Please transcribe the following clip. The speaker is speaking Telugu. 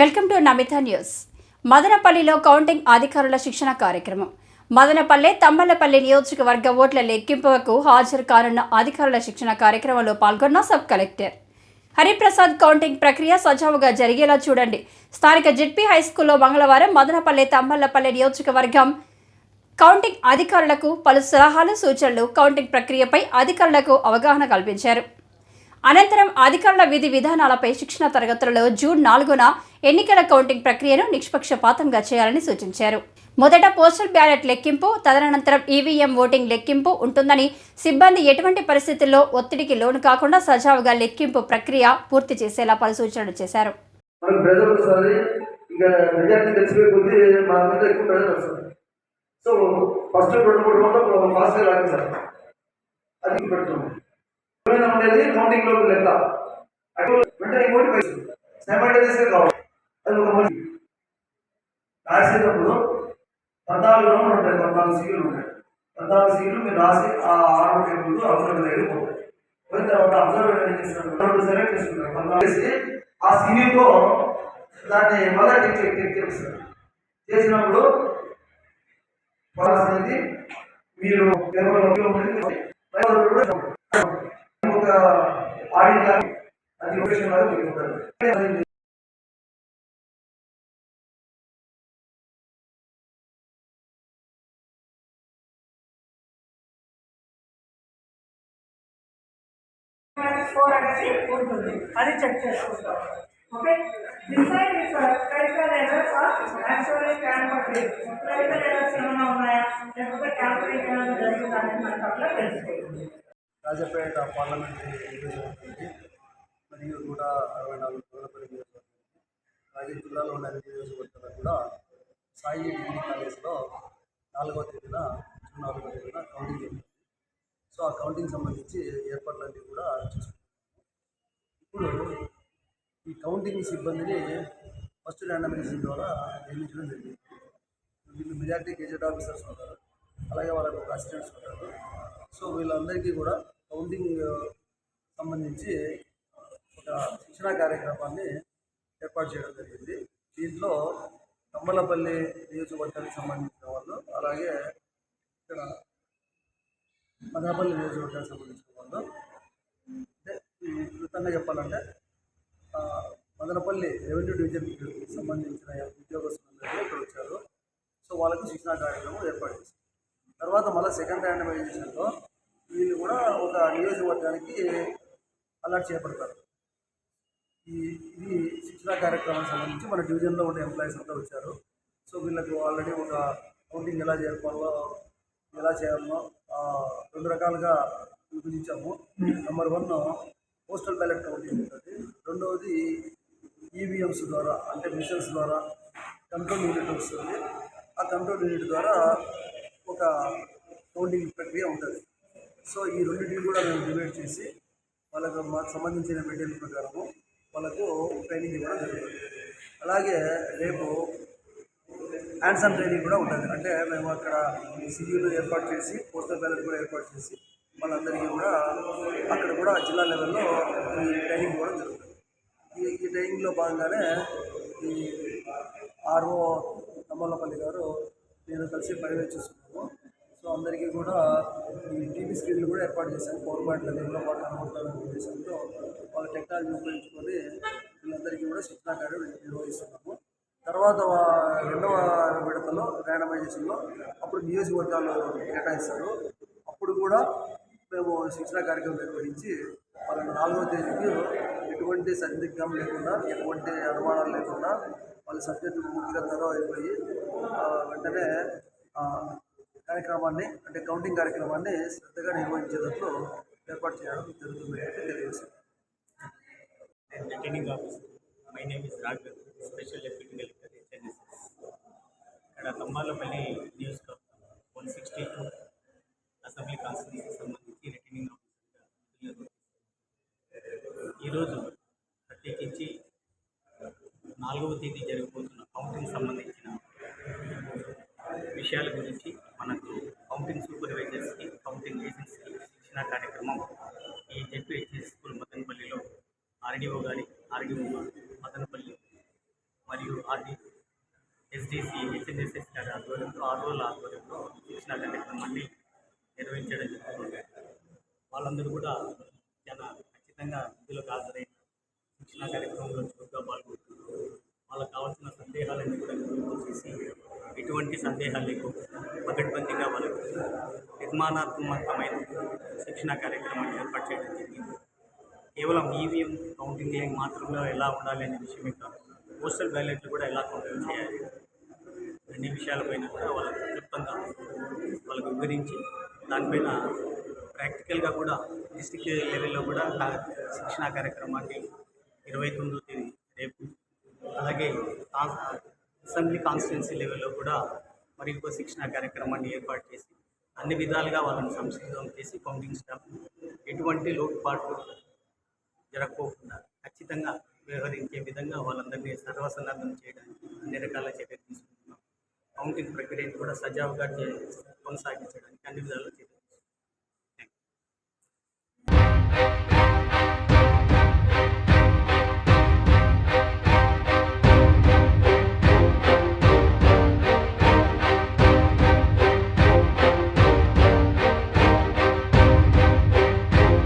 Welcome to Namita news. మదనపల్లిలో కౌంటింగ్ అధికారుల శిక్షణ కార్యక్రమం. మదనపల్లి తంబలపల్లి నియోజకవర్గ ఓట్ల లెక్కింపుకు హాజరు కానున్న అధికారుల శిక్షణ కార్యక్రమంలో పాల్గొన్న సబ్ కలెక్టర్ హరిప్రసాద్. కౌంటింగ్ ప్రక్రియ సజావుగా జరిగేలా చూడండి. స్థానిక జెడ్పీ హైస్కూల్లో మంగళవారం మదనపల్లి తంబలపల్లి నియోజకవర్గం కౌంటింగ్ అధికారులకు పలు సలహాలు సూచనలు, కౌంటింగ్ ప్రక్రియపై అధికారులకు అవగాహన కల్పించారు. అనంతరం అధికారుల విధి విధానాలపై శిక్షణ తరగతులలో జూన్ 4న ఎన్నికల కౌంటింగ్ ప్రక్రియను నిష్పక్షపాతంగా చేయాలని సూచించారు. మొదట పోస్టల్ బ్యాలెట్ లెక్కింపు, తదనంతరం ఈవీఎం ఓటింగ్ లెక్కింపు ఉంటుందని, సిబ్బంది ఎటువంటి పరిస్థితుల్లో ఒత్తిడికి లోను కాకుండా సజావుగా లెక్కింపు ప్రక్రియ పూర్తి చేసేలా పలు సూచనలు చేశారు. ఉండేది కౌంటింగ్ లోకి లెక్క వెంటనే ఇంకోటి పైసలు సైమల్టేనియస్గా కావాలి. అది ఒక మనిషి రాసేటప్పుడు 14 రౌండ్లు ఉంటాయి, 14 సీట్లు ఉంటాయి. 14 సీట్లు మీరు రాసి ఆ 6 టేబుల్ అబ్జర్వర్ దగ్గర పోతాయి. పోయిన తర్వాత అబ్జర్వర్ ఏం చేస్తారు, 2 సెలెక్ట్ చేసుకుంటారు. 14 ఆ సీనియర్తో దాన్ని మళ్ళీ టిక్ చేస్తారు. చేసినప్పుడు అనేది మీరు పేపర్లో ఒక ఆడిట్ అది లొకేషన్ లాగా మీకు ఉంటుంది. అది చెక్ చేసుకుంటాం. Okay, decide clerical errors actually cancer clerical errors ఏమైనా ఉన్నాయా, లేకపోతే క్యాల్కులేట్ ఏమైనా జరిగిందా అనేది మనకు అట్లా తెలుసుకోవాలి. రాజపేట పార్లమెంటరీ నియోజకవర్గానికి మరియు 164 మదనపల్లి నియోజకవర్గానికి, అలాగే జిల్లాలో ఉన్న నియోజకవర్గాలకు కూడా సాయి డిగ్రీ కాలేజ్లో 4వ తేదీన జూన్ 4వ తేదీన కౌంటింగ్ జరుగుతుంది. సో ఆ కౌంటింగ్ సంబంధించి ఏర్పాట్లన్నీ కూడా చేసుకుంటున్నాము. ఇప్పుడు ఈ కౌంటింగ్ సిబ్బందిని ఫస్ట్ ర్యాండమైజేషన్ ద్వారా నియమించడం జరిగింది. వీళ్ళు మెజార్టీ గెజెట్ ఆఫీసర్స్ ఉంటారు, అలాగే వాళ్ళకు ఒక అసిస్టెంట్స్ ఉంటారు. సో వీళ్ళందరికీ కూడా కౌంటింగ్ సంబంధించి ఒక శిక్షణా కార్యక్రమాన్ని ఏర్పాటు చేయడం జరిగింది. దీంట్లో తంబలపల్లి నియోజకవర్గానికి సంబంధించిన వాళ్ళు, అలాగే ఇక్కడ మదనపల్లి నియోజకవర్గానికి సంబంధించిన వాళ్ళు, అంటే క్లుప్తంగా చెప్పాలంటే మదనపల్లి రెవెన్యూ డివిజన్కి సంబంధించిన ఉద్యోగస్తులందరూ ఇక్కడ వచ్చారు. సో వాళ్ళకు శిక్షణా కార్యక్రమం ఏర్పాటు చేశారు. తర్వాత మళ్ళీ సెకండ్ ర్యాండమైజేషన్లో వీళ్ళు కూడా ఒక నియోజకవర్గానికి అలాట్ చేయబడతారు. ఇది శిక్షణా కార్యక్రమానికి సంబంధించి మన డివిజన్లో ఉండే ఎంప్లాయీస్ అంతా వచ్చారు. సో వీళ్ళకు ఆల్రెడీ ఒక కౌంటింగ్ ఎలా చేయాలో ఎలా చేయాలో 2 రకాలుగా విభజించాము. నెంబర్ 1 పోస్టల్ బ్యాలెట్ కౌంటింగ్ ఉంటుంది. రెండవది ఈవీఎంస్ ద్వారా, అంటే మిషన్స్ ద్వారా కంట్రోల్ యూనిట్ వస్తుంది. ఆ కంట్రోల్ యూనిట్ ద్వారా ఒక కౌంటింగ్ ప్రక్రియ ఉంటుంది. సో ఈ రెండింటిని కూడా మేము డివైడ్ చేసి వాళ్ళకు మాకు సంబంధించిన మెటీరియల్ ప్రకారము వాళ్ళకు ట్రైనింగ్ ఇవ్వడం జరుగుతుంది. అలాగే రేపు హ్యాండ్స్ ఆన్ ట్రైనింగ్ కూడా ఉంటుంది. అంటే మేము అక్కడ సివిలు ఏర్పాటు చేసి, పోస్టల్ బ్యాలెట్ కూడా ఏర్పాటు చేసి వాళ్ళందరికీ కూడా అక్కడ కూడా జిల్లా లెవెల్లో ఈ ట్రైనింగ్ ఇవ్వడం జరుగుతుంది. ఈ ట్రైనింగ్లో భాగంగానే ఈ ఆర్ఓ తమ్మలపల్లి గారు నేను కలిసి పర్యవేక్షిస్తున్నాము. సో అందరికీ కూడా ఈ టీవీ స్క్రీన్లు కూడా ఏర్పాటు చేశాను. పవర్ పాయింట్లన్నీ కూడా బాగా కనబడతారనే ఉద్దేశంతో వాళ్ళ టెక్నాలజీ ఉపయోగించుకొని వీళ్ళందరికీ కూడా శిక్షణా కార్యం నిర్వహిస్తున్నాము. తర్వాత 2వ విడతలో ర్యాండమైజేషన్లో అప్పుడు నియోజకవర్గాలు కేటాయిస్తారు. అప్పుడు కూడా మేము శిక్షణా కార్యక్రమం నిర్వహించి వాళ్ళని 4వ తేదీకి ఎటువంటి సందిగ్ధం లేకుండా, ఎటువంటి అనుమానాలు లేకుండా వాళ్ళ సబ్జెక్టు పూర్తిగా త్వరగా అయిపోయి వెంటనే కార్యక్రమాన్ని, అంటే కౌంటింగ్ కార్యక్రమాన్ని శ్రద్ధగా నిర్వహించేటట్లు ఏర్పాటు చేయడం జరుగుతుంది అంటే తెలియజేస్తుంది. Returning officer, my name is Raghav, special deputy collector HNSS. ఇక్కడ తంబాలపల్లి నియోజకవర్గం 162 అసెంబ్లీ కాన్స్టిట్యూన్సీకి సంబంధించి రిటర్నింగ్ ఆఫీసర్గా ఈరోజు ప్రత్యేకించి 4వ తేదీ జరిగిపోతున్న కౌంటింగ్ సంబంధించిన విషయాల గురించి మనకు కౌంటింగ్ సూపర్వైజర్స్కి, కౌంటింగ్ ఏజెంట్స్కి శిక్షణ కార్యక్రమం ఈ జెడ్పీహెచ్ఎస్ స్కూల్ మదనపల్లిలో ఆర్డీఓ గారి మదనపల్లి వచ్చేసి హెచ్ఎన్ఎస్ఎస్ గారి ఆధ్వర్యంలో 6 రోజుల ఆధ్వర్యంలో శిక్షణ కార్యక్రమాన్ని నిర్వహించడం జరుగుతుంది. వాళ్ళందరూ కూడా చాలా ఖచ్చితంగా ఇందులోకి హాజరైన శిక్షణ కార్యక్రమంలో చురుగ్గా పాల్గొంటున్నారు. వాళ్ళకి కావాల్సిన సందేహాలన్నీ కూడా నివృత్తి చేసి ఎటువంటి సందేహాలు లేకుండా పకడ్బందీగా వాళ్ళకు నిర్మాణాత్మకమైన శిక్షణ కార్యక్రమాన్ని ఏర్పాటు చేయడం జరిగింది. కేవలం ఈవీఎం కౌంటింగ్ మాత్రమే ఎలా ఉండాలి అనే విషయమే కాదు, పోస్టల్ బ్యాలెట్లు కూడా ఎలా కౌంటింగ్ చేయాలి అన్ని విషయాలపైన కూడా వాళ్ళకు క్లుప్తంగా వాళ్ళకు వివరించి దానిపైన ప్రాక్టికల్గా కూడా డిస్ట్రిక్ట్ లెవెల్లో కూడా శిక్షణా కార్యక్రమాన్ని 29వ తేదీ రేపు, అలాగే అసెంబ్లీ కాన్స్టిట్యున్సీ లెవెల్లో కూడా మరి ఇంకో శిక్షణా కార్యక్రమాన్ని ఏర్పాటు చేసి అన్ని విధాలుగా వాళ్ళని సంసిద్ధం చేసి కౌంటింగ్ స్టాఫ్ ఎటువంటి లోటుపాటు జరగకోకుండా ఖచ్చితంగా వ్యవహరించే విధంగా వాళ్ళందరినీ సర్వసన్నద్ధం చేయడానికి అన్ని రకాల చర్యలు తీసుకుంటున్నాం. కౌంటింగ్ ప్రక్రియను కూడా సజావుగా కొనసాగించడానికి అన్ని విధాలు